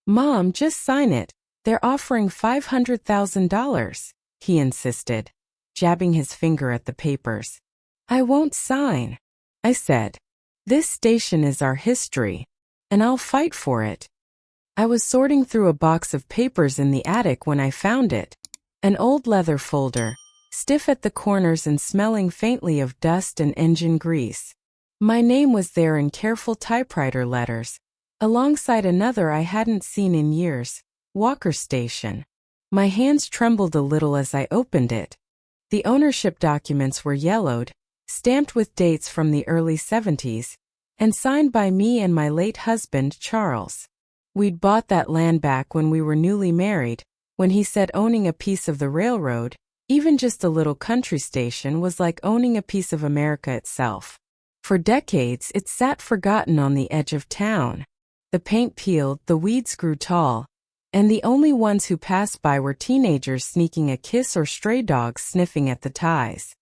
Mom, just sign it. They're offering $500,000, he insisted, jabbing his finger at the papers. I won't sign, I said. This station is our history, and I'll fight for it. I was sorting through a box of papers in the attic when I found it. An old leather folder, stiff at the corners and smelling faintly of dust and engine grease. My name was there in careful typewriter letters, alongside another I hadn't seen in years, Walker Station. My hands trembled a little as I opened it. The ownership documents were yellowed, stamped with dates from the early 70s, and signed by me and my late husband, Charles. We'd bought that land back when we were newly married, when he said owning a piece of the railroad, even just a little country station, was like owning a piece of America itself. For decades, it sat forgotten on the edge of town. The paint peeled, the weeds grew tall, and the only ones who passed by were teenagers sneaking a kiss or stray dogs sniffing at the ties.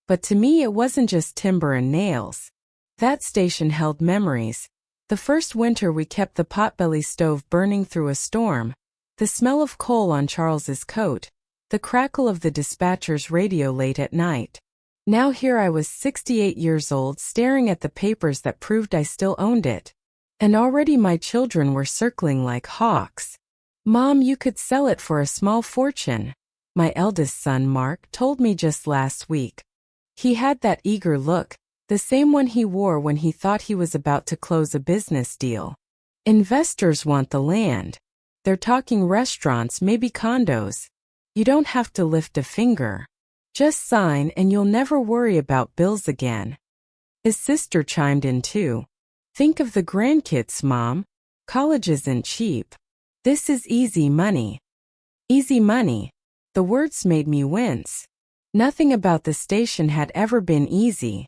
But to me it wasn't just timber and nails. That station held memories. The first winter we kept the potbelly stove burning through a storm, the smell of coal on Charles's coat, the crackle of the dispatcher's radio late at night. Now here I was 68 years old staring at the papers that proved I still owned it. And already my children were circling like hawks. Mom, you could sell it for a small fortune, my eldest son Mark told me just last week. He had that eager look, the same one he wore when he thought he was about to close a business deal. Investors want the land. They're talking restaurants, maybe condos. You don't have to lift a finger. Just sign and you'll never worry about bills again. His sister chimed in too. Think of the grandkids, Mom. College isn't cheap. This is easy money. Easy money. The words made me wince. Nothing about the station had ever been easy.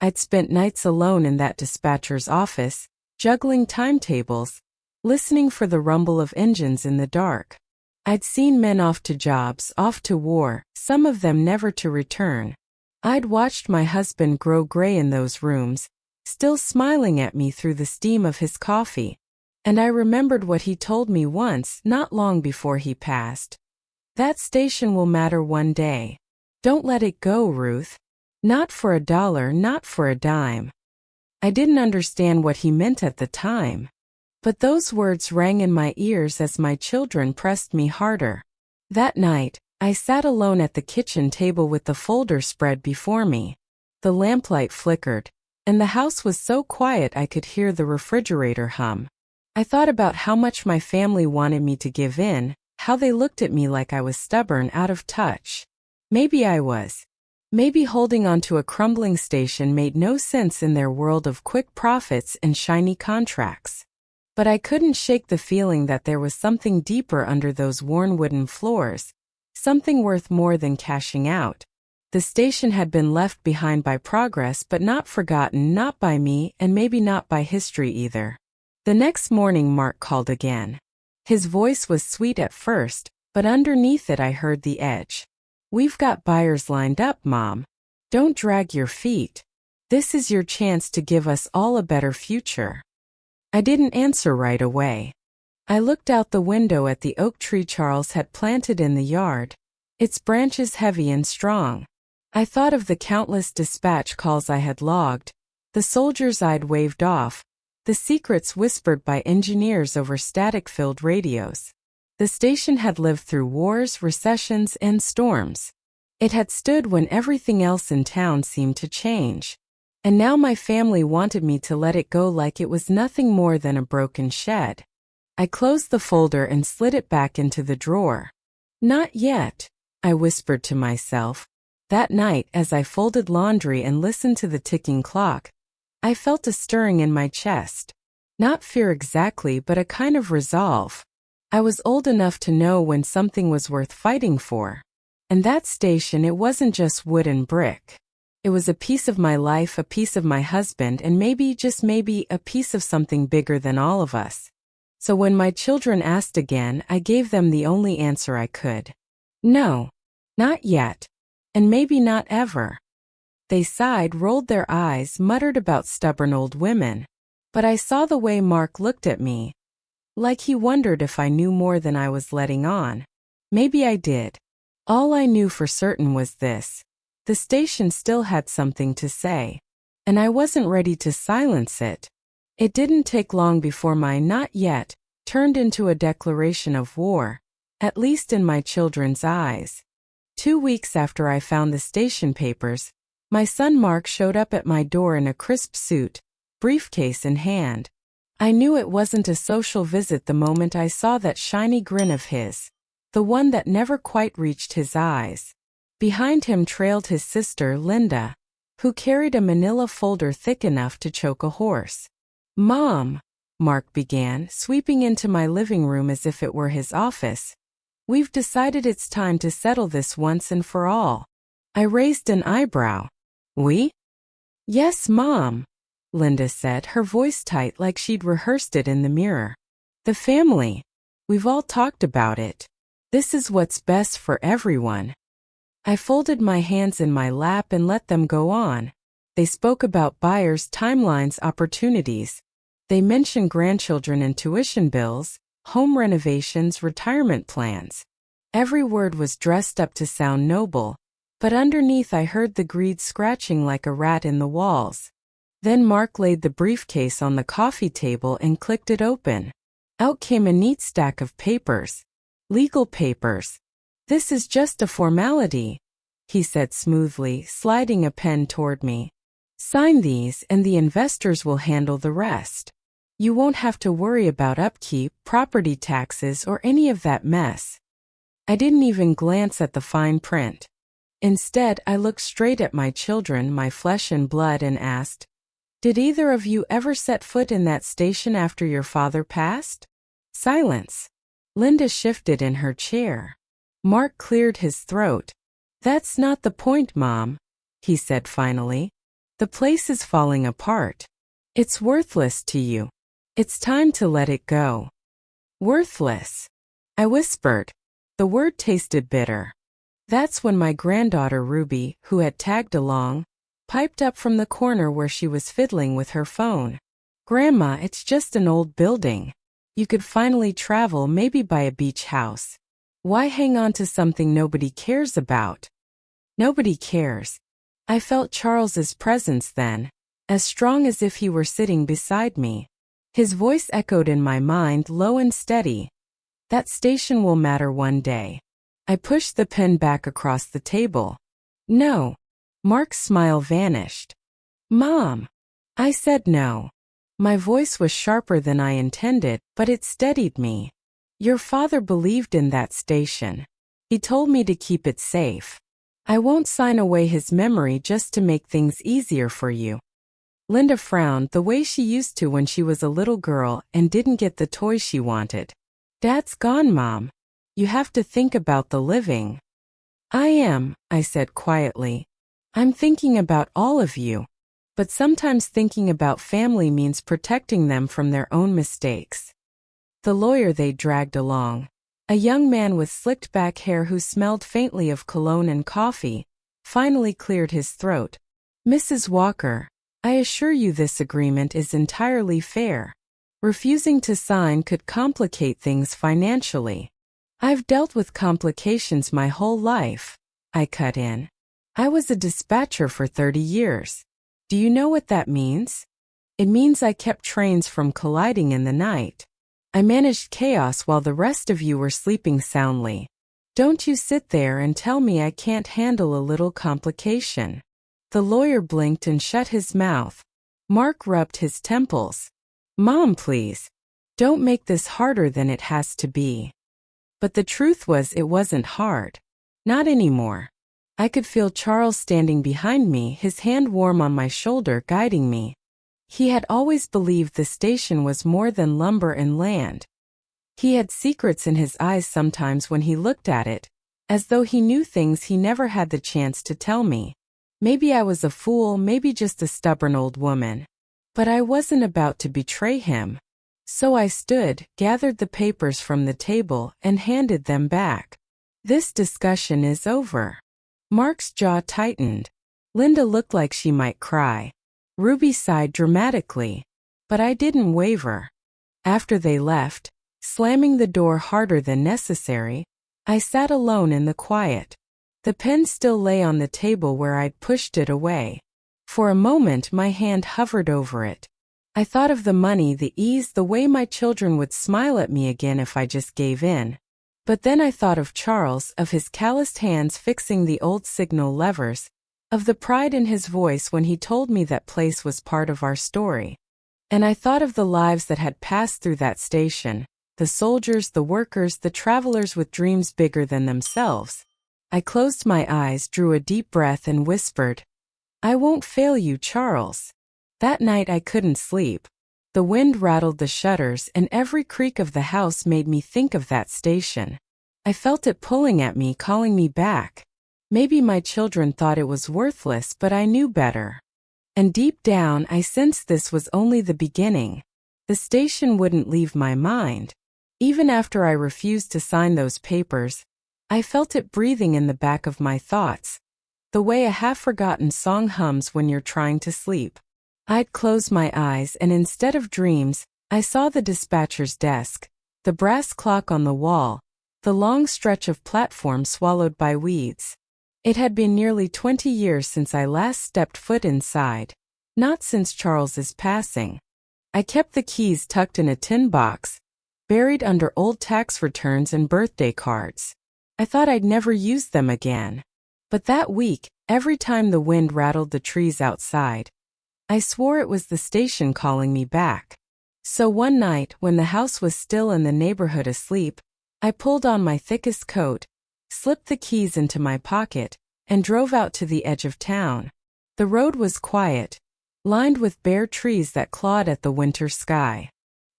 I'd spent nights alone in that dispatcher's office, juggling timetables, listening for the rumble of engines in the dark. I'd seen men off to jobs, off to war, some of them never to return. I'd watched my husband grow gray in those rooms, still smiling at me through the steam of his coffee. And I remembered what he told me once, not long before he passed. That station will matter one day. Don't let it go, Ruth. Not for a dollar, not for a dime. I didn't understand what he meant at the time. But those words rang in my ears as my children pressed me harder. That night, I sat alone at the kitchen table with the folder spread before me. The lamplight flickered, and the house was so quiet I could hear the refrigerator hum. I thought about how much my family wanted me to give in, how they looked at me like I was stubborn, out of touch. Maybe I was. Maybe holding on to a crumbling station made no sense in their world of quick profits and shiny contracts. But I couldn't shake the feeling that there was something deeper under those worn wooden floors, something worth more than cashing out. The station had been left behind by progress, but not forgotten, not by me, and maybe not by history either. The next morning Mark called again. His voice was sweet at first, but underneath it I heard the edge. We've got buyers lined up, Mom. Don't drag your feet. This is your chance to give us all a better future. I didn't answer right away. I looked out the window at the oak tree Charles had planted in the yard, its branches heavy and strong. I thought of the countless dispatch calls I had logged, the soldiers I'd waved off, the secrets whispered by engineers over static-filled radios. The station had lived through wars, recessions, and storms. It had stood when everything else in town seemed to change. And now my family wanted me to let it go like it was nothing more than a broken shed. I closed the folder and slid it back into the drawer. Not yet, I whispered to myself. That night, as I folded laundry and listened to the ticking clock, I felt a stirring in my chest. Not fear exactly, but a kind of resolve. I was old enough to know when something was worth fighting for. And that station, it wasn't just wood and brick. It was a piece of my life, a piece of my husband, and maybe, just maybe, a piece of something bigger than all of us. So when my children asked again, I gave them the only answer I could. No, not yet. And maybe not ever. They sighed, rolled their eyes, muttered about stubborn old women. But I saw the way Mark looked at me. Like he wondered if I knew more than I was letting on. Maybe I did. All I knew for certain was this. The station still had something to say. And I wasn't ready to silence it. It didn't take long before my "not yet" turned into a declaration of war, at least in my children's eyes. 2 weeks after I found the station papers, my son Mark showed up at my door in a crisp suit, briefcase in hand. I knew it wasn't a social visit the moment I saw that shiny grin of his, the one that never quite reached his eyes. Behind him trailed his sister, Linda, who carried a manila folder thick enough to choke a horse. "Mom," Mark began, sweeping into my living room as if it were his office, "we've decided it's time to settle this once and for all." I raised an eyebrow. "We?" "Yes, Mom," Linda said, her voice tight like she'd rehearsed it in the mirror. "The family. We've all talked about it. This is what's best for everyone." I folded my hands in my lap and let them go on. They spoke about buyers, timelines, opportunities. They mentioned grandchildren and tuition bills, home renovations, retirement plans. Every word was dressed up to sound noble, but underneath I heard the greed scratching like a rat in the walls. Then Mark laid the briefcase on the coffee table and clicked it open. Out came a neat stack of papers. Legal papers. "This is just a formality," he said smoothly, sliding a pen toward me. "Sign these and the investors will handle the rest. You won't have to worry about upkeep, property taxes, or any of that mess." I didn't even glance at the fine print. Instead, I looked straight at my children, my flesh and blood, and asked, "Did either of you ever set foot in that station after your father passed?" Silence. Linda shifted in her chair. Mark cleared his throat. "That's not the point, Mom," he said finally. "The place is falling apart. It's worthless to you. It's time to let it go." "Worthless?" I whispered. The word tasted bitter. That's when my granddaughter Ruby, who had tagged along, piped up from the corner where she was fiddling with her phone. "Grandma, it's just an old building. You could finally travel, maybe buy a beach house. Why hang on to something nobody cares about?" Nobody cares. I felt Charles's presence then, as strong as if he were sitting beside me. His voice echoed in my mind, low and steady. "That station will matter one day." I pushed the pen back across the table. "No." Mark's smile vanished. "Mom." I said no. My voice was sharper than I intended, but it steadied me. "Your father believed in that station. He told me to keep it safe. I won't sign away his memory just to make things easier for you." Linda frowned the way she used to when she was a little girl and didn't get the toy she wanted. "Dad's gone, Mom. You have to think about the living." "I am," I said quietly. "I'm thinking about all of you. But sometimes thinking about family means protecting them from their own mistakes." The lawyer they dragged along, a young man with slicked back hair who smelled faintly of cologne and coffee, finally cleared his throat. "Mrs. Walker, I assure you this agreement is entirely fair. Refusing to sign could complicate things financially." "I've dealt with complications my whole life," I cut in. "I was a dispatcher for 30 years. Do you know what that means? It means I kept trains from colliding in the night. I managed chaos while the rest of you were sleeping soundly. Don't you sit there and tell me I can't handle a little complication." The lawyer blinked and shut his mouth. Mark rubbed his temples. "Mom, please. Don't make this harder than it has to be." But the truth was it wasn't hard. Not anymore. I could feel Charles standing behind me, his hand warm on my shoulder, guiding me. He had always believed the station was more than lumber and land. He had secrets in his eyes sometimes when he looked at it, as though he knew things he never had the chance to tell me. Maybe I was a fool, maybe just a stubborn old woman. But I wasn't about to betray him. So I stood, gathered the papers from the table, and handed them back. "This discussion is over." Mark's jaw tightened. Linda looked like she might cry. Ruby sighed dramatically. But I didn't waver. After they left, Slamming the door harder than necessary, I sat alone in the quiet. The pen still lay on the table where I'd pushed it away. For a moment my hand hovered over it. I thought of the money, the ease, the way my children would smile at me again if I just gave in. But then I thought of Charles, of his calloused hands fixing the old signal levers, of the pride in his voice when he told me that place was part of our story. And I thought of the lives that had passed through that station, the soldiers, the workers, the travelers with dreams bigger than themselves. I closed my eyes, drew a deep breath and whispered, "I won't fail you, Charles." That night I couldn't sleep. The wind rattled the shutters and every creak of the house made me think of that station. I felt it pulling at me, calling me back. Maybe my children thought it was worthless, but I knew better. And deep down I sensed this was only the beginning. The station wouldn't leave my mind. Even after I refused to sign those papers, I felt it breathing in the back of my thoughts, the way a half-forgotten song hums when you're trying to sleep. I'd close my eyes and instead of dreams, I saw the dispatcher's desk, the brass clock on the wall, the long stretch of platform swallowed by weeds. It had been nearly 20 years since I last stepped foot inside, not since Charles's passing. I kept the keys tucked in a tin box, buried under old tax returns and birthday cards. I thought I'd never use them again. But that week, every time the wind rattled the trees outside, I swore it was the station calling me back. So one night, when the house was still and the neighborhood asleep, I pulled on my thickest coat, slipped the keys into my pocket, and drove out to the edge of town. The road was quiet, lined with bare trees that clawed at the winter sky.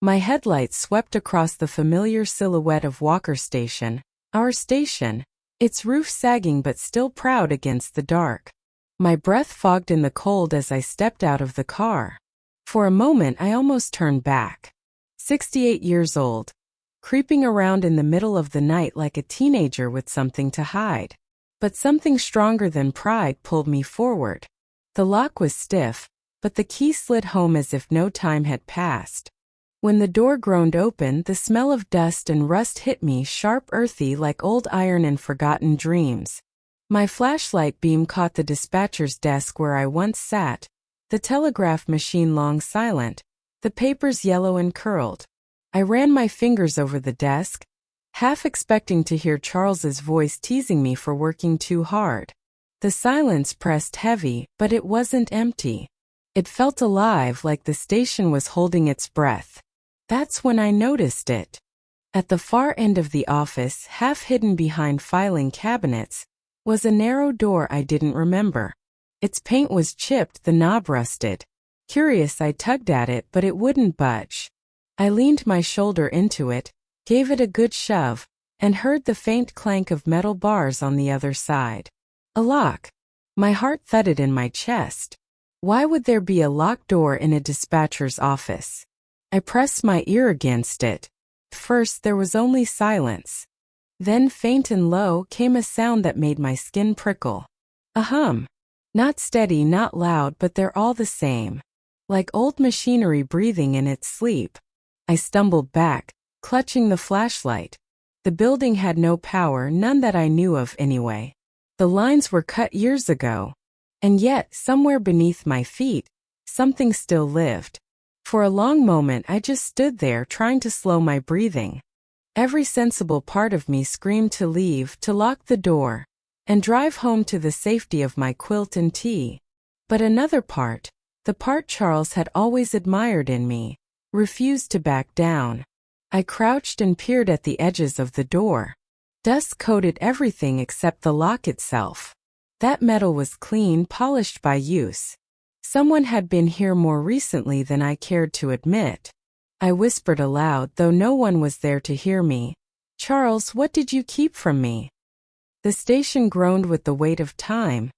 My headlights swept across the familiar silhouette of Walker Station, our station, its roof sagging but still proud against the dark. My breath fogged in the cold as I stepped out of the car. For a moment I almost turned back. 68 years old, creeping around in the middle of the night like a teenager with something to hide. But something stronger than pride pulled me forward. The lock was stiff, but the key slid home as if no time had passed. When the door groaned open, the smell of dust and rust hit me, sharp, earthy, like old iron and forgotten dreams. My flashlight beam caught the dispatcher's desk where I once sat, the telegraph machine long silent, the papers yellow and curled. I ran my fingers over the desk, half expecting to hear Charles's voice teasing me for working too hard. The silence pressed heavy, but it wasn't empty. It felt alive, like the station was holding its breath. That's when I noticed it. At the far end of the office, half hidden behind filing cabinets, was a narrow door I didn't remember. Its paint was chipped, the knob rusted. Curious, I tugged at it, but it wouldn't budge. I leaned my shoulder into it, gave it a good shove, and heard the faint clank of metal bars on the other side. A lock. My heart thudded in my chest. Why would there be a locked door in a dispatcher's office? I pressed my ear against it. First there was only silence. Then, faint and low, came a sound that made my skin prickle. A hum. Not steady, not loud, but they're all the same. Like old machinery breathing in its sleep. I stumbled back, clutching the flashlight. The building had no power, none that I knew of anyway. The lines were cut years ago. And yet, somewhere beneath my feet, something still lived. For a long moment I just stood there trying to slow my breathing. Every sensible part of me screamed to leave, to lock the door, and drive home to the safety of my quilt and tea. But another part, the part Charles had always admired in me, refused to back down. I crouched and peered at the edges of the door. Dust coated everything except the lock itself. That metal was clean, polished by use. Someone had been here more recently than I cared to admit. I whispered aloud, though no one was there to hear me. "Charles, what did you keep from me?" The station groaned with the weight of time,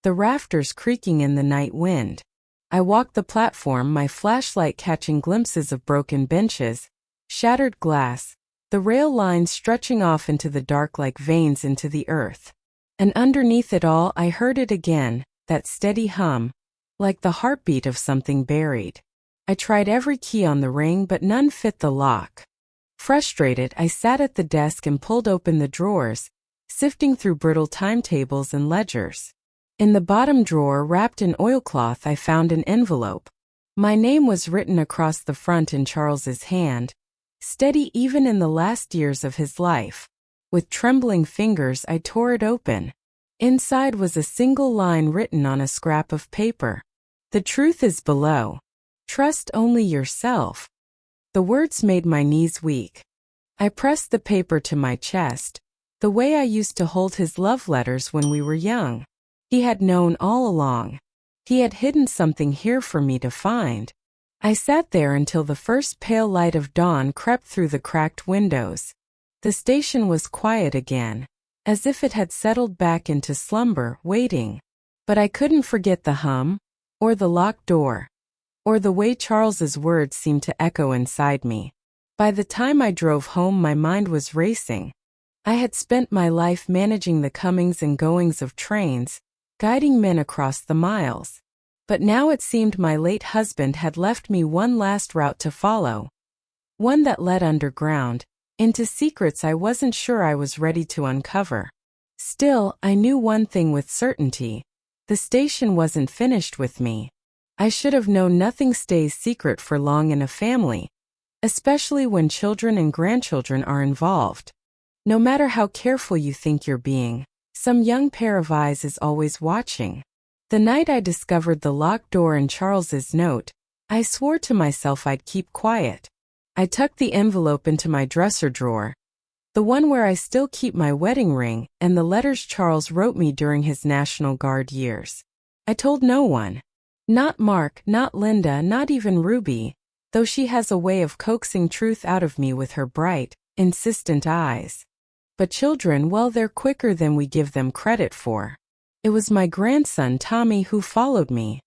the rafters creaking in the night wind. I walked the platform, my flashlight catching glimpses of broken benches, shattered glass, the rail lines stretching off into the dark like veins into the earth. And underneath it all I heard it again, that steady hum, like the heartbeat of something buried. I tried every key on the ring, but none fit the lock. Frustrated, I sat at the desk and pulled open the drawers, sifting through brittle timetables and ledgers. In the bottom drawer, wrapped in oilcloth, I found an envelope. My name was written across the front in Charles's hand, steady even in the last years of his life. With trembling fingers, I tore it open. Inside was a single line written on a scrap of paper. "The truth is below. Trust only yourself." The words made my knees weak. I pressed the paper to my chest, the way I used to hold his love letters when we were young. He had known all along. He had hidden something here for me to find. I sat there until the first pale light of dawn crept through the cracked windows. The station was quiet again, as if it had settled back into slumber, waiting. But I couldn't forget the hum, or the locked door, or the way Charles's words seemed to echo inside me. By the time I drove home, my mind was racing. I had spent my life managing the comings and goings of trains, guiding men across the miles. But now it seemed my late husband had left me one last route to follow, one that led underground, into secrets I wasn't sure I was ready to uncover. Still, I knew one thing with certainty: the station wasn't finished with me. I should have known nothing stays secret for long in a family, especially when children and grandchildren are involved. No matter how careful you think you're being, some young pair of eyes is always watching. The night I discovered the locked door and Charles's note, I swore to myself I'd keep quiet. I tucked the envelope into my dresser drawer, the one where I still keep my wedding ring and the letters Charles wrote me during his National Guard years. I told no one. Not Mark, not Linda, not even Ruby, though she has a way of coaxing truth out of me with her bright, insistent eyes. But children, well, they're quicker than we give them credit for. It was my grandson Tommy who followed me.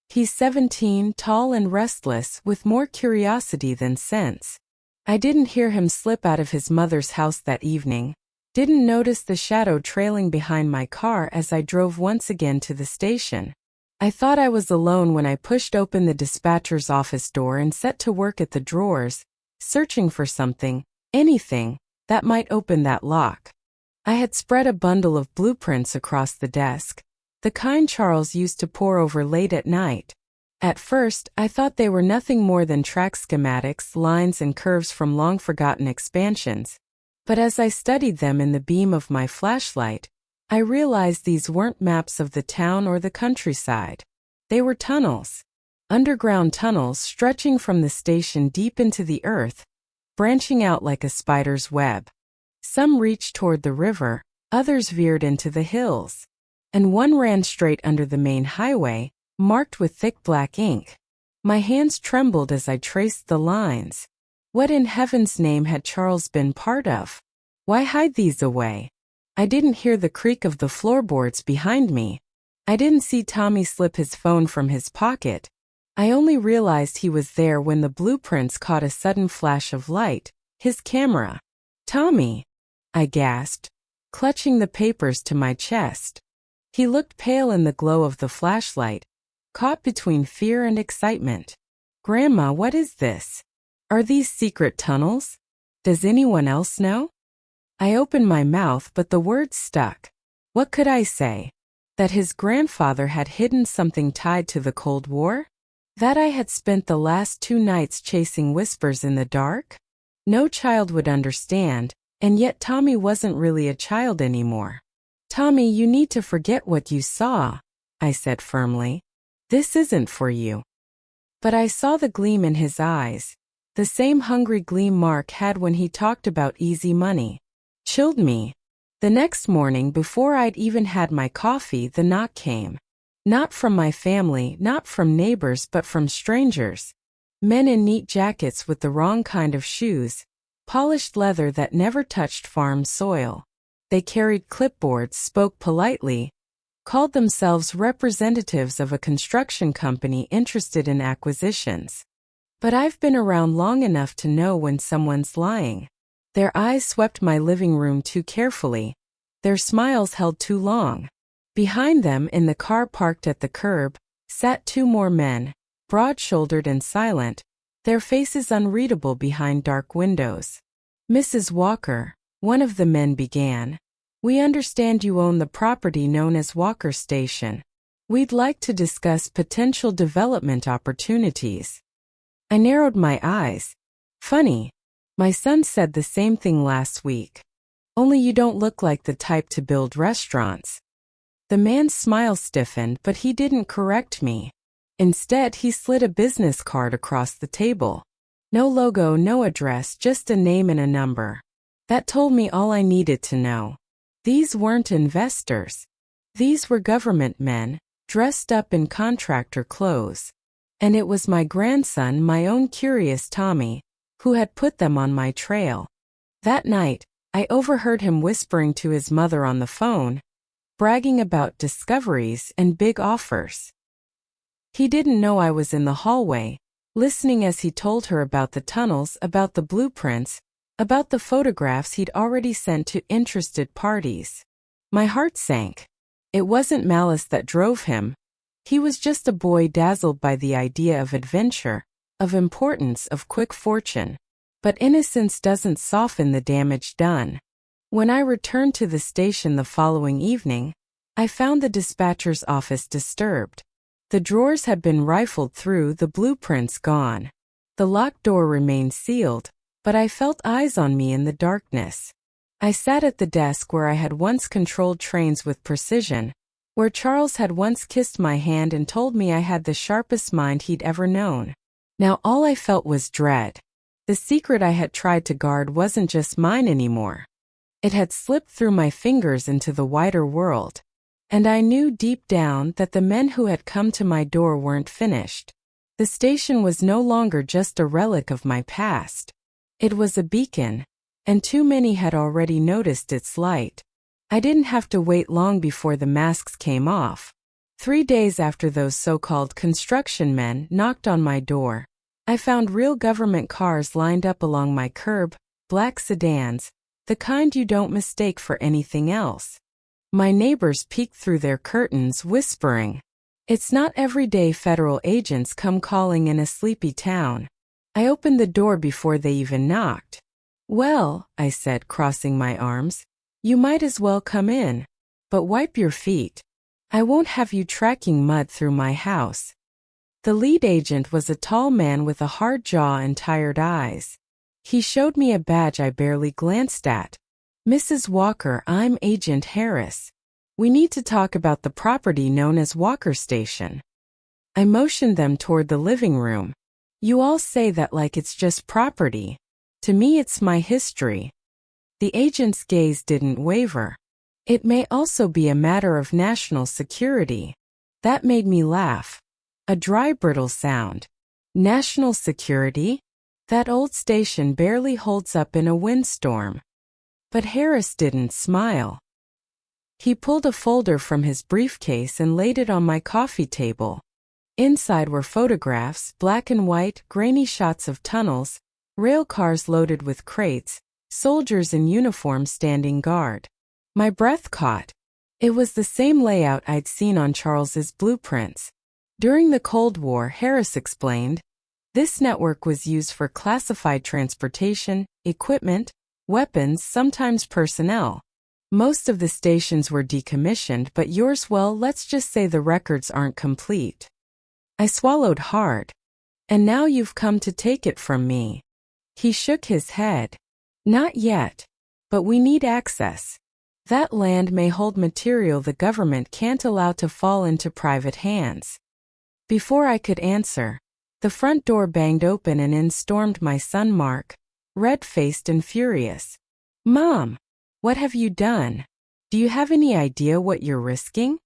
He's 17, tall and restless, with more curiosity than sense. I didn't hear him slip out of his mother's house that evening, didn't notice the shadow trailing behind my car as I drove once again to the station. I thought I was alone when I pushed open the dispatcher's office door and set to work at the drawers, searching for something, anything, that might open that lock. I had spread a bundle of blueprints across the desk, the kind Charles used to pore over late at night. At first, I thought they were nothing more than track schematics, lines and curves from long-forgotten expansions. But as I studied them in the beam of my flashlight, I realized these weren't maps of the town or the countryside. They were tunnels. Underground tunnels stretching from the station deep into the earth, branching out like a spider's web. Some reached toward the river, others veered into the hills, and one ran straight under the main highway, marked with thick black ink. My hands trembled as I traced the lines. What in heaven's name had Charles been part of? Why hide these away? I didn't hear the creak of the floorboards behind me. I didn't see Tommy slip his phone from his pocket. I only realized he was there when the blueprints caught a sudden flash of light, his camera. "Tommy," I gasped, clutching the papers to my chest. He looked pale in the glow of the flashlight, caught between fear and excitement. "Grandma, what is this? Are these secret tunnels? Does anyone else know?" I opened my mouth, but the words stuck. What could I say? That his grandfather had hidden something tied to the Cold War? That I had spent the last 2 nights chasing whispers in the dark? No child would understand, and yet Tommy wasn't really a child anymore. "Tommy, you need to forget what you saw," I said firmly. "This isn't for you." But I saw the gleam in his eyes, the same hungry gleam Mark had when he talked about easy money. Chilled me. The next morning, before I'd even had my coffee, the knock came. Not from my family, not from neighbors, but from strangers. Men in neat jackets with the wrong kind of shoes, polished leather that never touched farm soil. They carried clipboards, spoke politely, called themselves representatives of a construction company interested in acquisitions. But I've been around long enough to know when someone's lying. Their eyes swept my living room too carefully. Their smiles held too long. Behind them, in the car parked at the curb, sat 2 more men, broad-shouldered and silent, their faces unreadable behind dark windows. Mrs. Walker, one of the men began, we understand you own the property known as Walker Station. We'd like to discuss potential development opportunities. I narrowed my eyes. Funny. My son said the same thing last week. Only you don't look like the type to build restaurants. The man's smile stiffened, but he didn't correct me. Instead, he slid a business card across the table. No logo, no address, just a name and a number. That told me all I needed to know. These weren't investors. These were government men, dressed up in contractor clothes. And it was my grandson, my own curious Tommy, who had put them on my trail. That night, I overheard him whispering to his mother on the phone, bragging about discoveries and big offers. He didn't know I was in the hallway, listening as he told her about the tunnels, about the blueprints, about the photographs he'd already sent to interested parties. My heart sank. It wasn't malice that drove him. He was just a boy dazzled by the idea of adventure, of importance, of quick fortune. But innocence doesn't soften the damage done. When I returned to the station the following evening, I found the dispatcher's office disturbed. The drawers had been rifled through, the blueprints gone. The locked door remained sealed, but I felt eyes on me in the darkness. I sat at the desk where I had once controlled trains with precision, where Charles had once kissed my hand and told me I had the sharpest mind he'd ever known. Now all I felt was dread. The secret I had tried to guard wasn't just mine anymore. It had slipped through my fingers into the wider world. And I knew deep down that the men who had come to my door weren't finished. The station was no longer just a relic of my past. It was a beacon, and too many had already noticed its light. I didn't have to wait long before the masks came off. 3 days after those so-called construction men knocked on my door, I found real government cars lined up along my curb, black sedans, the kind you don't mistake for anything else. My neighbors peeked through their curtains, whispering, "It's not every day federal agents come calling in a sleepy town." I opened the door before they even knocked. "Well," I said, crossing my arms, "you might as well come in. But wipe your feet. I won't have you tracking mud through my house." The lead agent was a tall man with a hard jaw and tired eyes. He showed me a badge I barely glanced at. "Mrs. Walker, I'm Agent Harris. We need to talk about the property known as Walker Station." I motioned them toward the living room. "You all say that like it's just property. To me it's my history." The agent's gaze didn't waver. "It may also be a matter of national security." That made me laugh. A dry, brittle sound. National security? That old station barely holds up in a windstorm. But Harris didn't smile. He pulled a folder from his briefcase and laid it on my coffee table. Inside were photographs, black and white, grainy shots of tunnels, rail cars loaded with crates, soldiers in uniform standing guard. My breath caught. It was the same layout I'd seen on Charles's blueprints. During the Cold War, Harris explained, this network was used for classified transportation, equipment, weapons, sometimes personnel. Most of the stations were decommissioned, but yours, well, let's just say the records aren't complete. I swallowed hard. "And now you've come to take it from me." He shook his head. "Not yet. But we need access. That land may hold material the government can't allow to fall into private hands." Before I could answer, the front door banged open and in stormed my son Mark, red-faced and furious. "Mom, what have you done? Do you have any idea what you're risking?"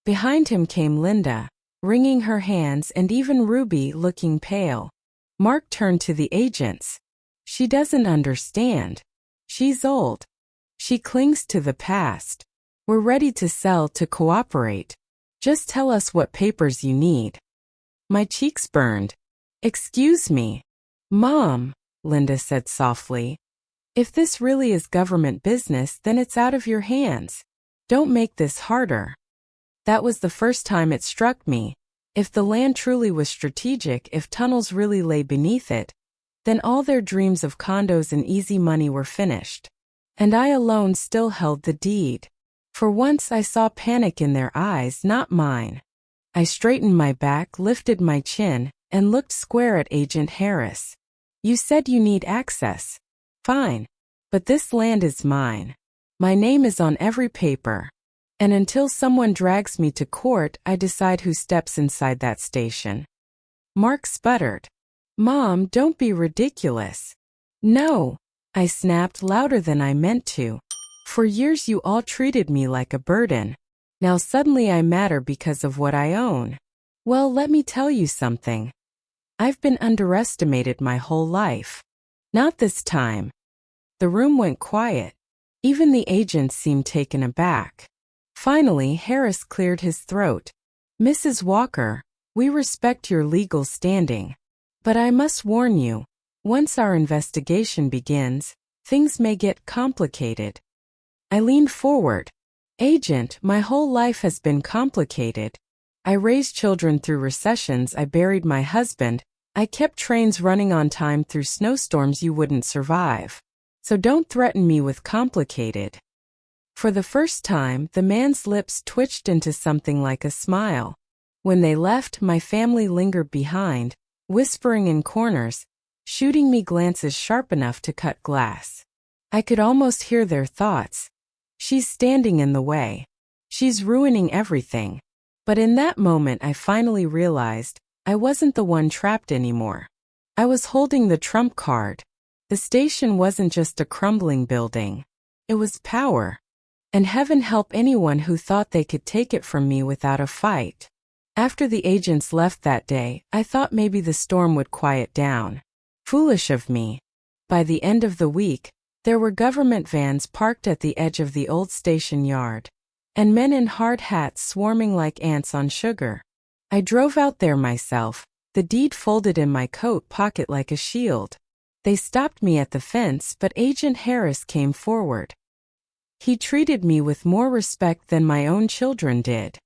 Behind him came Linda, wringing her hands, and even Ruby, looking pale. Mark turned to the agents. "She doesn't understand. She's old. She clings to the past. We're ready to sell, to cooperate. Just tell us what papers you need." My cheeks burned. "Excuse me." "Mom," Linda said softly, "if this really is government business, then it's out of your hands. Don't make this harder." That was the first time it struck me. If the land truly was strategic, if tunnels really lay beneath it, then all their dreams of condos and easy money were finished. And I alone still held the deed. For once I saw panic in their eyes, not mine. I straightened my back, lifted my chin, and looked square at Agent Harris. You said you need access. Fine. But this land is mine. My name is on every paper. And until someone drags me to court, I decide who steps inside that station. Mark sputtered. Mom, don't be ridiculous. No, I snapped louder than I meant to. For years you all treated me like a burden. Now suddenly I matter because of what I own. Well, let me tell you something. I've been underestimated my whole life. Not this time. The room went quiet. Even the agents seemed taken aback. Finally, Harris cleared his throat. Mrs. Walker, we respect your legal standing. But I must warn you, once our investigation begins, things may get complicated. I leaned forward. Agent, my whole life has been complicated. I raised children through recessions, I buried my husband, I kept trains running on time through snowstorms you wouldn't survive. So don't threaten me with complicated. For the first time, the man's lips twitched into something like a smile. When they left, my family lingered behind, whispering in corners, shooting me glances sharp enough to cut glass. I could almost hear their thoughts. She's standing in the way. She's ruining everything. But in that moment I finally realized I wasn't the one trapped anymore. I was holding the trump card. The station wasn't just a crumbling building. It was power. And heaven help anyone who thought they could take it from me without a fight. After the agents left that day, I thought maybe the storm would quiet down. Foolish of me. By the end of the week, there were government vans parked at the edge of the old station yard, and men in hard hats swarming like ants on sugar. I drove out there myself, the deed folded in my coat pocket like a shield. They stopped me at the fence, but Agent Harris came forward. He treated me with more respect than my own children did.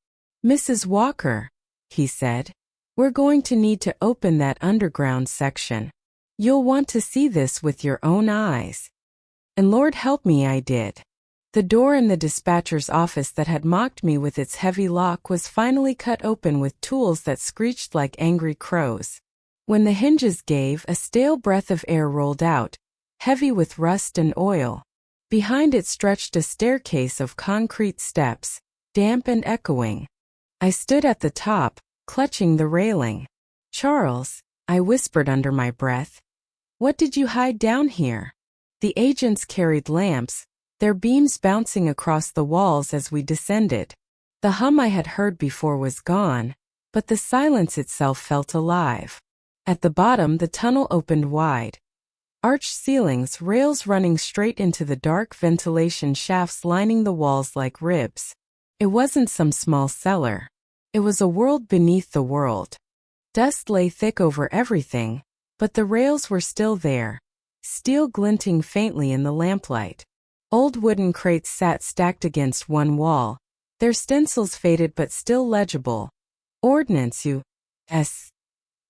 Mrs. Walker, he said, we're going to need to open that underground section. You'll want to see this with your own eyes. And Lord help me, I did. The door in the dispatcher's office that had mocked me with its heavy lock was finally cut open with tools that screeched like angry crows. When the hinges gave, a stale breath of air rolled out, heavy with rust and oil. Behind it stretched a staircase of concrete steps, damp and echoing. I stood at the top, clutching the railing. Charles, I whispered under my breath. What did you hide down here? The agents carried lamps, their beams bouncing across the walls as we descended. The hum I had heard before was gone, but the silence itself felt alive. At the bottom, the tunnel opened wide. Arched ceilings, rails running straight into the dark ventilation shafts lining the walls like ribs. It wasn't some small cellar. It was a world beneath the world. Dust lay thick over everything, but the rails were still there, steel glinting faintly in the lamplight. Old wooden crates sat stacked against one wall, their stencils faded but still legible. Ordnance U.S.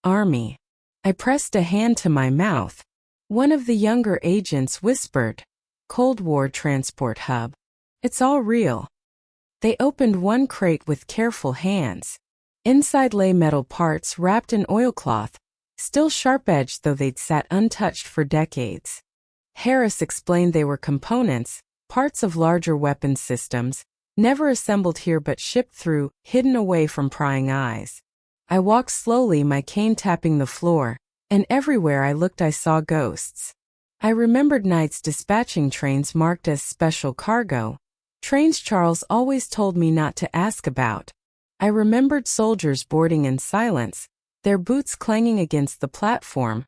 Army. I pressed a hand to my mouth. One of the younger agents whispered, Cold War transport hub. It's all real. They opened one crate with careful hands. Inside lay metal parts wrapped in oilcloth, still sharp-edged though they'd sat untouched for decades. Harris explained they were components, parts of larger weapons systems, never assembled here but shipped through, hidden away from prying eyes. I walked slowly, my cane tapping the floor, and everywhere I looked I saw ghosts. I remembered nights dispatching trains marked as special cargo, trains Charles always told me not to ask about. I remembered soldiers boarding in silence, their boots clanging against the platform,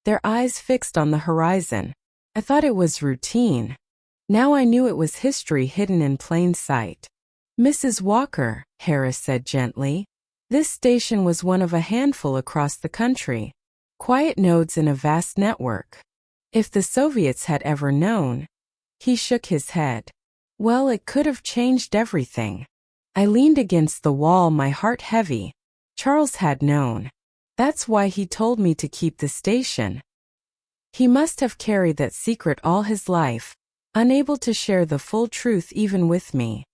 their eyes fixed on the horizon. I thought it was routine. Now I knew it was history hidden in plain sight. Mrs. Walker, Harris said gently, this station was one of a handful across the country. Quiet nodes in a vast network. If the Soviets had ever known. He shook his head. Well, it could have changed everything. I leaned against the wall, my heart heavy. Charles had known. That's why he told me to keep the station. He must have carried that secret all his life, unable to share the full truth even with me.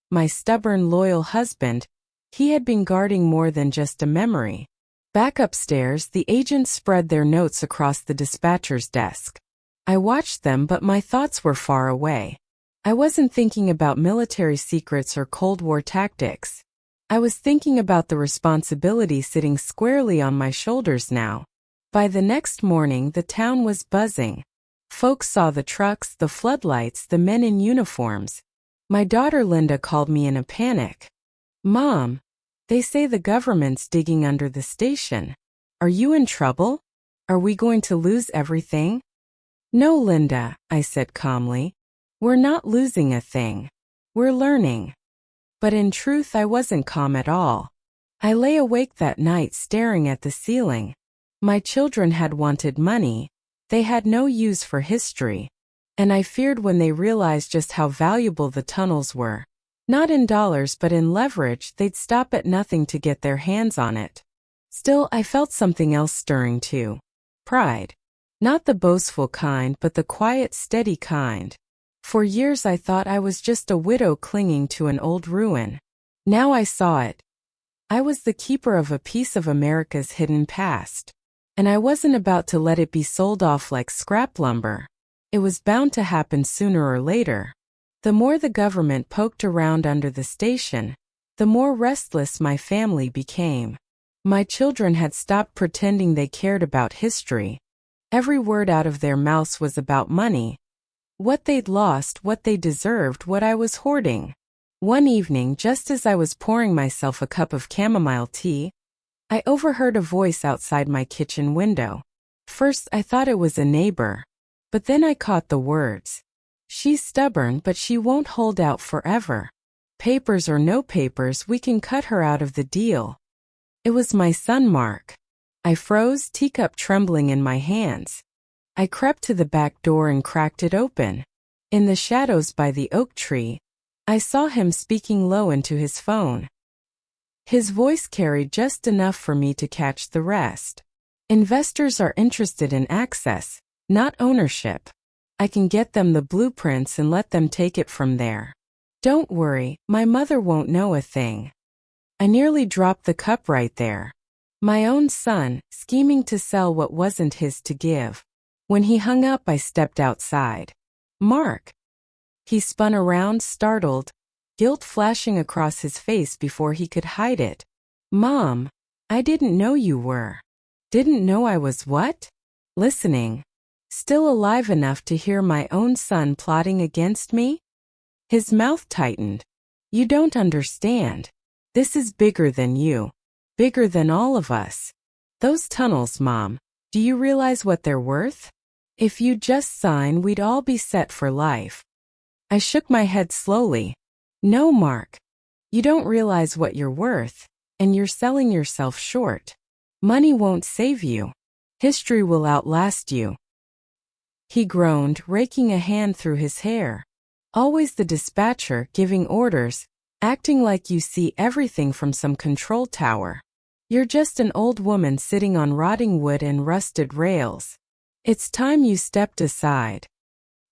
My stubborn, loyal husband, he had been guarding more than just a memory. Back upstairs, the agents spread their notes across the dispatcher's desk. I watched them, but my thoughts were far away. I wasn't thinking about military secrets or Cold War tactics. I was thinking about the responsibility sitting squarely on my shoulders now. By the next morning, the town was buzzing. Folks saw the trucks, the floodlights, the men in uniforms. My daughter Linda called me in a panic. "Mom, they say the government's digging under the station. Are you in trouble? Are we going to lose everything?" "No, Linda," I said calmly. "We're not losing a thing. We're learning." But in truth, I wasn't calm at all. I lay awake that night staring at the ceiling. My children had wanted money. They had no use for history. And I feared when they realized just how valuable the tunnels were. Not in dollars but in leverage, they'd stop at nothing to get their hands on it. Still, I felt something else stirring too. Pride. Not the boastful kind, but the quiet, steady kind. For years I thought I was just a widow clinging to an old ruin. Now I saw it. I was the keeper of a piece of America's hidden past. And I wasn't about to let it be sold off like scrap lumber. It was bound to happen sooner or later. The more the government poked around under the station, the more restless my family became. My children had stopped pretending they cared about history. Every word out of their mouths was about money. What they'd lost, what they deserved, what I was hoarding. One evening, just as I was pouring myself a cup of chamomile tea, I overheard a voice outside my kitchen window. First, I thought it was a neighbor. But then I caught the words. "She's stubborn, but she won't hold out forever. Papers or no papers, we can cut her out of the deal." It was my son Mark. I froze, teacup trembling in my hands. I crept to the back door and cracked it open. In the shadows by the oak tree, I saw him speaking low into his phone. His voice carried just enough for me to catch the rest. "Investors are interested in access, not ownership. I can get them the blueprints and let them take it from there. Don't worry, my mother won't know a thing." I nearly dropped the cup right there. My own son, scheming to sell what wasn't his to give. When he hung up, I stepped outside. "Mark." He spun around, startled, guilt flashing across his face before he could hide it. "Mom, I didn't know you were." "Didn't know I was what?" "Listening. Still alive enough to hear my own son plotting against me?" His mouth tightened. "You don't understand. This is bigger than you. Bigger than all of us. Those tunnels, Mom, do you realize what they're worth? If you just sign, we'd all be set for life." I shook my head slowly. "No, Mark. You don't realize what you're worth, and you're selling yourself short. Money won't save you. History will outlast you." He groaned, raking a hand through his hair. Always the dispatcher, giving orders, acting like you see everything from some control tower. You're just an old woman sitting on rotting wood and rusted rails. It's time you stepped aside.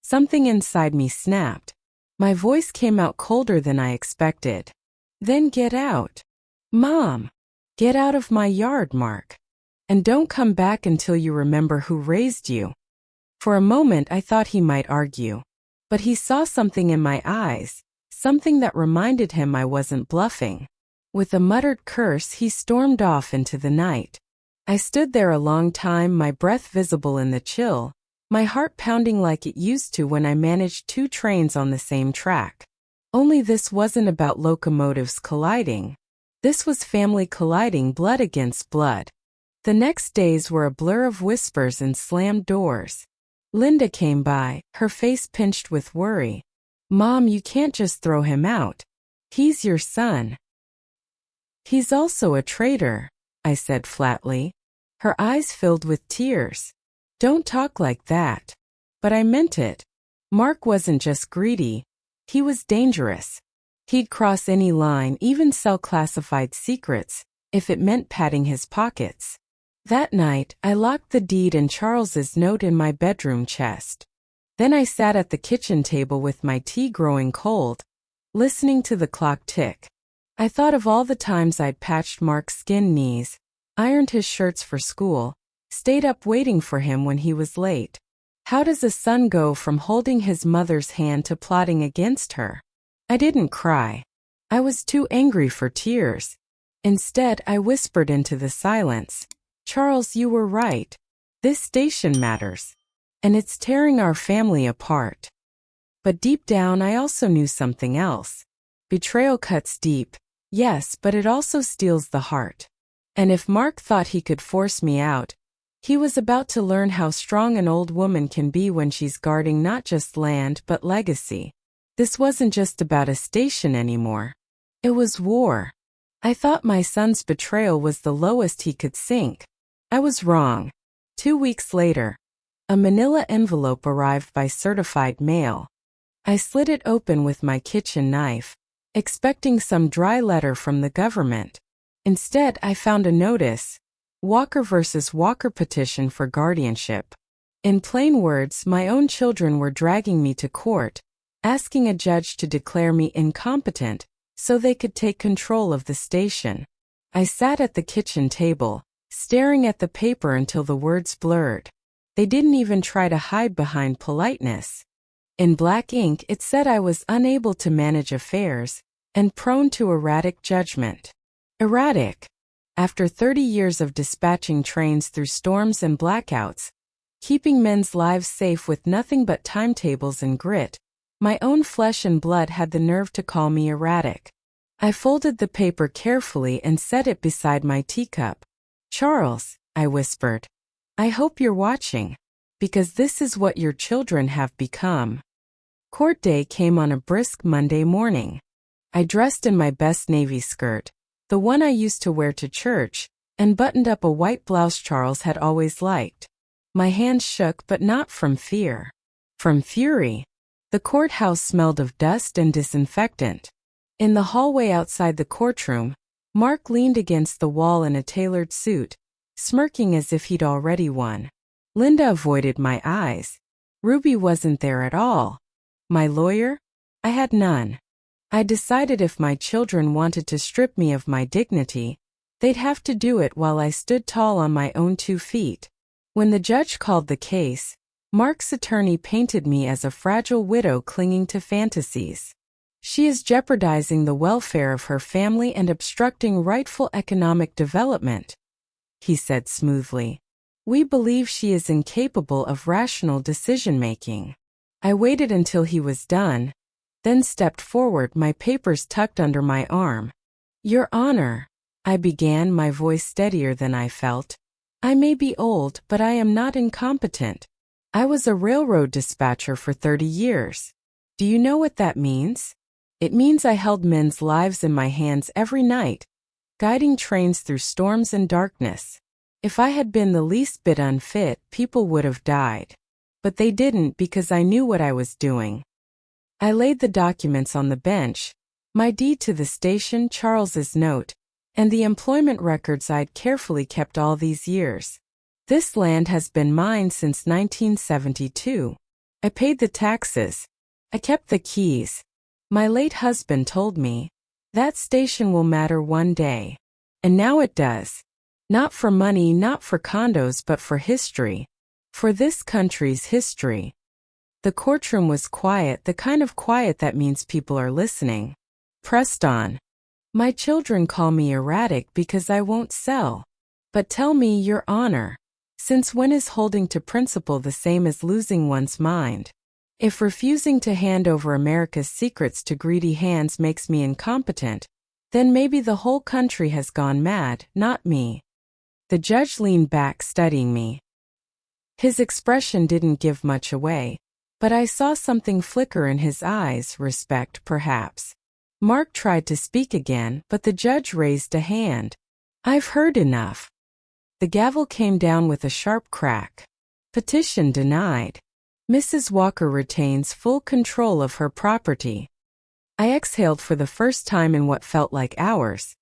Something inside me snapped. My voice came out colder than I expected. "Then get out." "Mom, get out of my yard, Mark. And don't come back until you remember who raised you." For a moment I thought he might argue. But he saw something in my eyes, something that reminded him I wasn't bluffing. With a muttered curse, he stormed off into the night. I stood there a long time, my breath visible in the chill, my heart pounding like it used to when I managed 2 trains on the same track. Only this wasn't about locomotives colliding. This was family colliding, blood against blood. The next days were a blur of whispers and slammed doors. Linda came by, her face pinched with worry. "Mom, you can't just throw him out. He's your son." "He's also a traitor," I said flatly. Her eyes filled with tears. "Don't talk like that." But I meant it. Mark wasn't just greedy. He was dangerous. He'd cross any line, even sell classified secrets, if it meant padding his pockets. That night, I locked the deed and Charles's note in my bedroom chest. Then I sat at the kitchen table with my tea growing cold, listening to the clock tick. I thought of all the times I'd patched Mark's skinned knees, ironed his shirts for school, stayed up waiting for him when he was late. How does a son go from holding his mother's hand to plotting against her? I didn't cry. I was too angry for tears. Instead, I whispered into the silence, "Charles, you were right. This station matters. And it's tearing our family apart." But deep down, I also knew something else. Betrayal cuts deep, yes, but it also steals the heart. And if Mark thought he could force me out, he was about to learn how strong an old woman can be when she's guarding not just land but legacy. This wasn't just about a station anymore. It was war. I thought my son's betrayal was the lowest he could sink. I was wrong. 2 weeks later, a manila envelope arrived by certified mail. I slit it open with my kitchen knife, expecting some dry letter from the government. Instead, I found a notice, Walker versus Walker petition for guardianship. In plain words, my own children were dragging me to court, asking a judge to declare me incompetent so they could take control of the station. I sat at the kitchen table, staring at the paper until the words blurred. They didn't even try to hide behind politeness. In black ink, it said I was unable to manage affairs and prone to erratic judgment. Erratic. After 30 years of dispatching trains through storms and blackouts, keeping men's lives safe with nothing but timetables and grit, my own flesh and blood had the nerve to call me erratic. I folded the paper carefully and set it beside my teacup. "Charles," I whispered, "I hope you're watching, because this is what your children have become." Court day came on a brisk Monday morning. I dressed in my best navy skirt, the one I used to wear to church, and buttoned up a white blouse Charles had always liked. My hands shook, but not from fear. From fury. The courthouse smelled of dust and disinfectant. In the hallway outside the courtroom, Mark leaned against the wall in a tailored suit, smirking as if he'd already won. Linda avoided my eyes. Ruby wasn't there at all. My lawyer? I had none. I decided if my children wanted to strip me of my dignity, they'd have to do it while I stood tall on my own 2 feet. When the judge called the case, Mark's attorney painted me as a fragile widow clinging to fantasies. "She is jeopardizing the welfare of her family and obstructing rightful economic development," he said smoothly. "We believe she is incapable of rational decision-making." I waited until he was done, then stepped forward, my papers tucked under my arm. "Your Honor," I began, my voice steadier than I felt, "I may be old, but I am not incompetent. I was a railroad dispatcher for 30 years. Do you know what that means? It means I held men's lives in my hands every night, guiding trains through storms and darkness. If I had been the least bit unfit, people would have died. But they didn't, because I knew what I was doing." I laid the documents on the bench, my deed to the station, Charles's note, and the employment records I'd carefully kept all these years. "This land has been mine since 1972. I paid the taxes. I kept the keys. My late husband told me, that station will matter one day. And now it does. Not for money, not for condos, but for history. For this country's history." The courtroom was quiet, the kind of quiet that means people are listening. Pressed on. "My children call me erratic because I won't sell. But tell me, Your Honor, since when is holding to principle the same as losing one's mind? If refusing to hand over America's secrets to greedy hands makes me incompetent, then maybe the whole country has gone mad, not me." The judge leaned back, studying me. His expression didn't give much away, but I saw something flicker in his eyes, respect perhaps. Mark tried to speak again, but the judge raised a hand. "I've heard enough." The gavel came down with a sharp crack. "Petition denied. Mrs. Walker retains full control of her property." I exhaled for the first time in what felt like hours.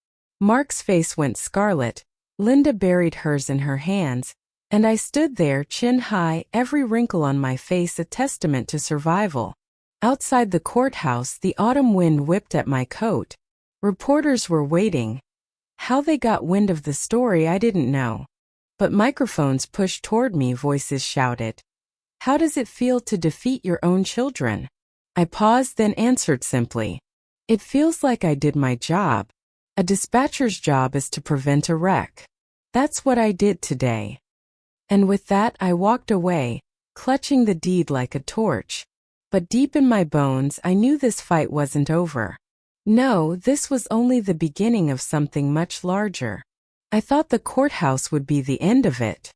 Mark's face went scarlet. Linda buried hers in her hands, and I stood there chin high, every wrinkle on my face a testament to survival. Outside the courthouse, the autumn wind whipped at my coat. Reporters were waiting. How they got wind of the story I didn't know. But microphones pushed toward me, voices shouted. How does it feel to defeat your own children? I paused, then answered simply. It feels like I did my job. A dispatcher's job is to prevent a wreck. That's what I did today. And with that I walked away, clutching the deed like a torch. But deep in my bones I knew this fight wasn't over. No, this was only the beginning of something much larger. I thought the courthouse would be the end of it.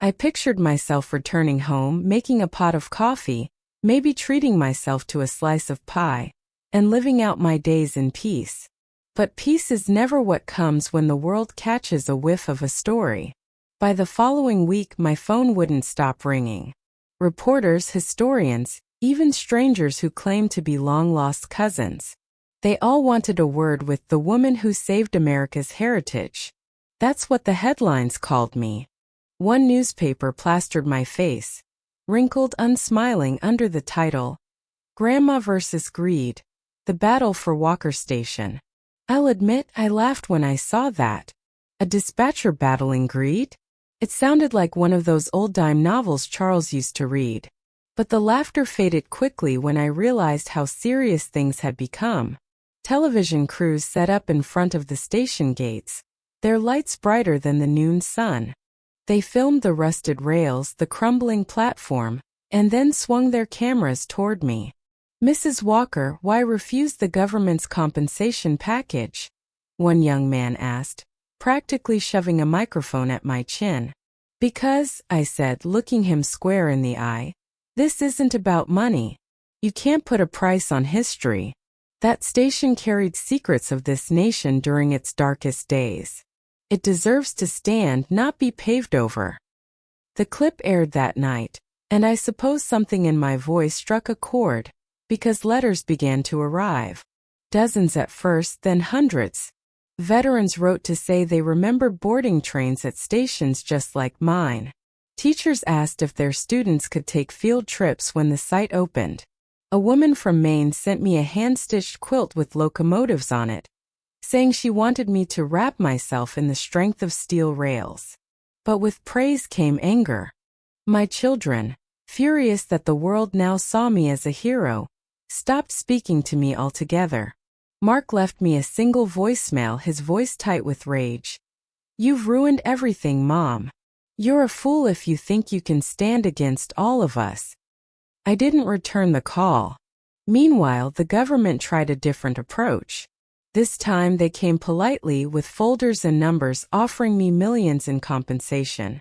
I pictured myself returning home, making a pot of coffee, maybe treating myself to a slice of pie, and living out my days in peace. But peace is never what comes when the world catches a whiff of a story. By the following week my phone wouldn't stop ringing. Reporters, historians, even strangers who claimed to be long-lost cousins. They all wanted a word with the woman who saved America's heritage. That's what the headlines called me. One newspaper plastered my face, wrinkled unsmiling under the title, Grandma versus Greed, the battle for Walker Station. I'll admit I laughed when I saw that. A dispatcher battling greed? It sounded like one of those old-time novels Charles used to read. But the laughter faded quickly when I realized how serious things had become. Television crews set up in front of the station gates, their lights brighter than the noon sun. They filmed the rusted rails, the crumbling platform, and then swung their cameras toward me. Mrs. Walker, why refuse the government's compensation package? One young man asked, practically shoving a microphone at my chin. Because, I said, looking him square in the eye, this isn't about money. You can't put a price on history. That station carried secrets of this nation during its darkest days. It deserves to stand, not be paved over. The clip aired that night, and I suppose something in my voice struck a chord, because letters began to arrive. Dozens at first, then hundreds. Veterans wrote to say they remembered boarding trains at stations just like mine. Teachers asked if their students could take field trips when the site opened. A woman from Maine sent me a hand-stitched quilt with locomotives on it, saying she wanted me to wrap myself in the strength of steel rails. But with praise came anger. My children, furious that the world now saw me as a hero, stopped speaking to me altogether. Mark left me a single voicemail, his voice tight with rage. You've ruined everything, Mom. You're a fool if you think you can stand against all of us. I didn't return the call. Meanwhile, the government tried a different approach. This time they came politely with folders and numbers offering me millions in compensation.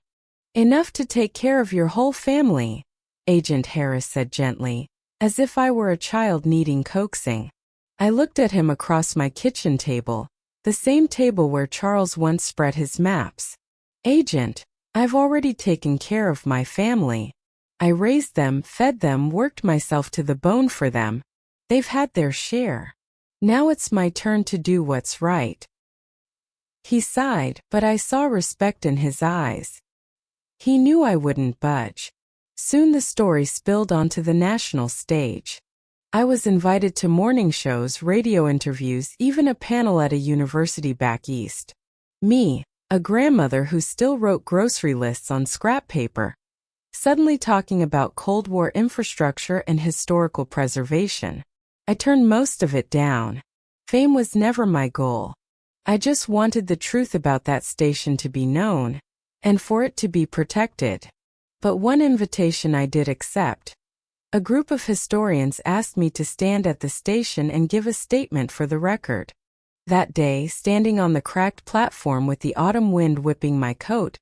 Enough to take care of your whole family, Agent Harris said gently, as if I were a child needing coaxing. I looked at him across my kitchen table, the same table where Charles once spread his maps. Agent, I've already taken care of my family. I raised them, fed them, worked myself to the bone for them. They've had their share. Now it's my turn to do what's right. He sighed, but I saw respect in his eyes. He knew I wouldn't budge. Soon the story spilled onto the national stage. I was invited to morning shows, radio interviews, even a panel at a university back east. Me, a grandmother who still wrote grocery lists on scrap paper, suddenly talking about Cold War infrastructure and historical preservation. I turned most of it down. Fame was never my goal. I just wanted the truth about that station to be known, and for it to be protected. But one invitation I did accept. A group of historians asked me to stand at the station and give a statement for the record. That day, standing on the cracked platform with the autumn wind whipping my coat,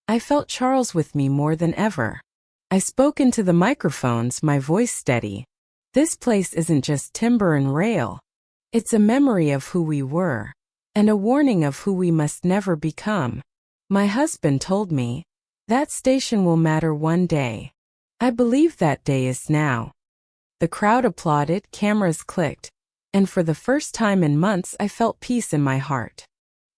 I felt Charles with me more than ever. I spoke into the microphones, my voice steady. This place isn't just timber and rail. It's a memory of who we were, and a warning of who we must never become. My husband told me, that station will matter one day. I believe that day is now. The crowd applauded, cameras clicked, and for the first time in months I felt peace in my heart.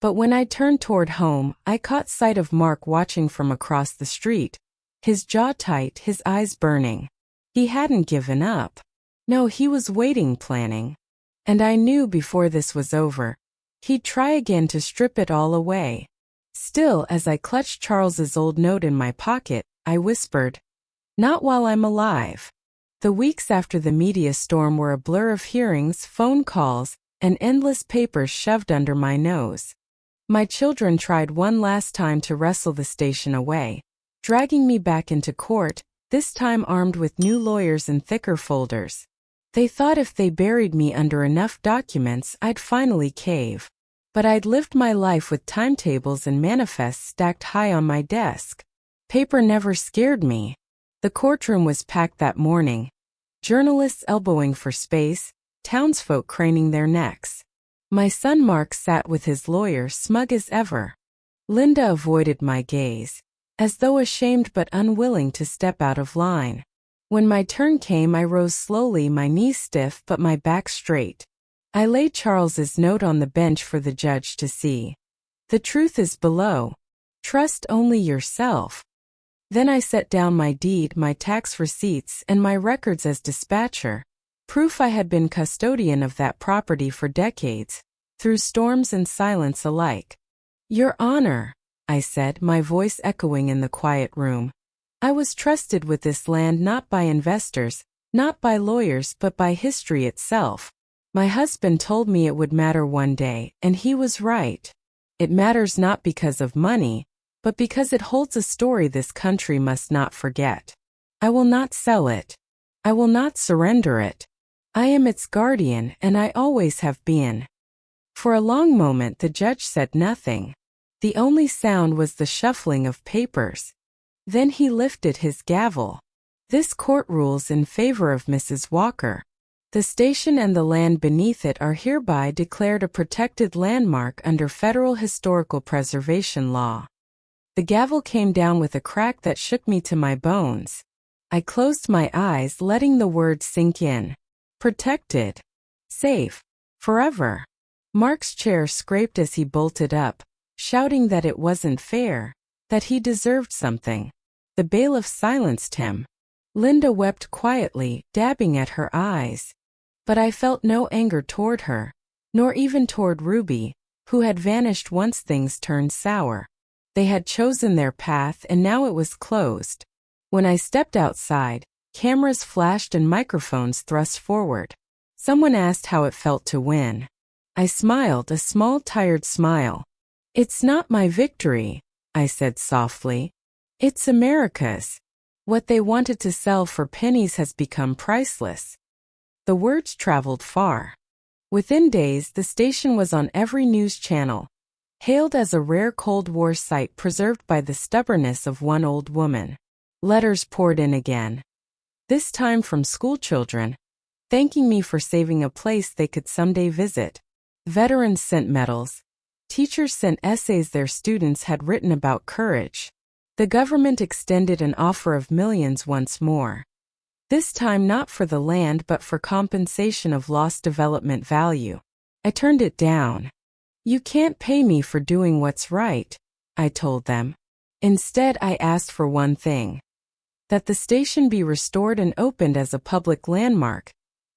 But when I turned toward home, I caught sight of Mark watching from across the street, his jaw tight, his eyes burning. He hadn't given up. No, he was waiting, planning. And I knew before this was over, he'd try again to strip it all away. Still, as I clutched Charles's old note in my pocket, I whispered, "Not while I'm alive." The weeks after the media storm were a blur of hearings, phone calls, and endless papers shoved under my nose. My children tried one last time to wrestle the station away, dragging me back into court, this time armed with new lawyers and thicker folders. They thought if they buried me under enough documents, I'd finally cave. But I'd lived my life with timetables and manifests stacked high on my desk. Paper never scared me. The courtroom was packed that morning. Journalists elbowing for space, townsfolk craning their necks. My son Mark sat with his lawyer, smug as ever. Linda avoided my gaze, as though ashamed but unwilling to step out of line. When my turn came, I rose slowly, my knees stiff but my back straight. I laid Charles's note on the bench for the judge to see. "The truth is below. Trust only yourself." Then I set down my deed, my tax receipts, and my records as dispatcher, proof I had been custodian of that property for decades, through storms and silence alike. "Your Honor," I said, my voice echoing in the quiet room, "I was trusted with this land not by investors, not by lawyers, but by history itself. My husband told me it would matter one day, and he was right. It matters not because of money, but because it holds a story this country must not forget. I will not sell it. I will not surrender it. I am its guardian, and I always have been." For a long moment the judge said nothing. The only sound was the shuffling of papers. Then he lifted his gavel. "This court rules in favor of Mrs. Walker. The station and the land beneath it are hereby declared a protected landmark under federal historical preservation law." The gavel came down with a crack that shook me to my bones. I closed my eyes, letting the words sink in. Protected. Safe. Forever. Mark's chair scraped as he bolted up, shouting that it wasn't fair, that he deserved something. The bailiff silenced him. Linda wept quietly, dabbing at her eyes. But I felt no anger toward her, nor even toward Ruby, who had vanished once things turned sour. They had chosen their path and now it was closed. When I stepped outside, cameras flashed and microphones thrust forward. Someone asked how it felt to win. I smiled, a small, tired smile. "It's not my victory," I said softly. "It's America's. What they wanted to sell for pennies has become priceless." The words traveled far. Within days, the station was on every news channel, hailed as a rare Cold War site preserved by the stubbornness of one old woman. Letters poured in again. This time from schoolchildren, thanking me for saving a place they could someday visit. Veterans sent medals. Teachers sent essays their students had written about courage. The government extended an offer of millions once more. This time not for the land but for compensation of lost development value. I turned it down. "You can't pay me for doing what's right," I told them. Instead, I asked for one thing. That the station be restored and opened as a public landmark,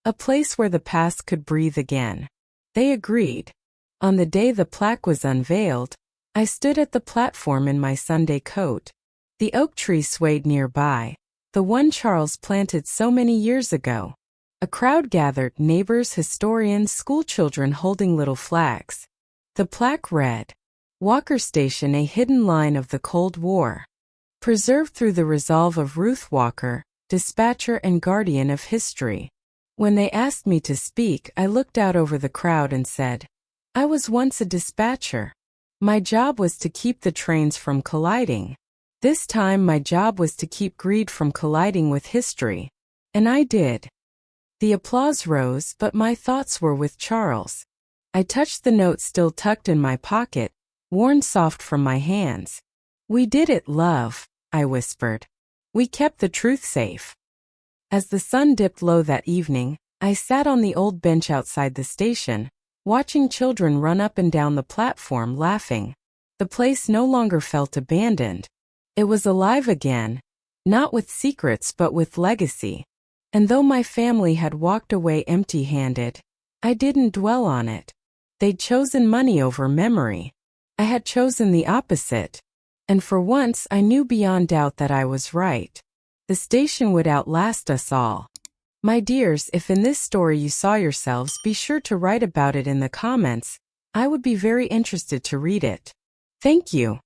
a place where the past could breathe again. They agreed. On the day the plaque was unveiled, I stood at the platform in my Sunday coat. The oak tree swayed nearby, the one Charles planted so many years ago. A crowd gathered, neighbors, historians, schoolchildren holding little flags. The plaque read, "Walker Station, a hidden line of the Cold War. Preserved through the resolve of Ruth Walker, dispatcher and guardian of history." When they asked me to speak, I looked out over the crowd and said, "I was once a dispatcher. My job was to keep the trains from colliding. This time my job was to keep greed from colliding with history. And I did." The applause rose, but my thoughts were with Charles. I touched the note still tucked in my pocket, worn soft from my hands. "We did it, love," I whispered. "We kept the truth safe." As the sun dipped low that evening, I sat on the old bench outside the station, watching children run up and down the platform laughing. The place no longer felt abandoned. It was alive again, not with secrets but with legacy. And though my family had walked away empty-handed, I didn't dwell on it. They'd chosen money over memory. I had chosen the opposite. And for once I knew beyond doubt that I was right. The station would outlast us all. My dears, if in this story you saw yourselves, be sure to write about it in the comments. I would be very interested to read it. Thank you.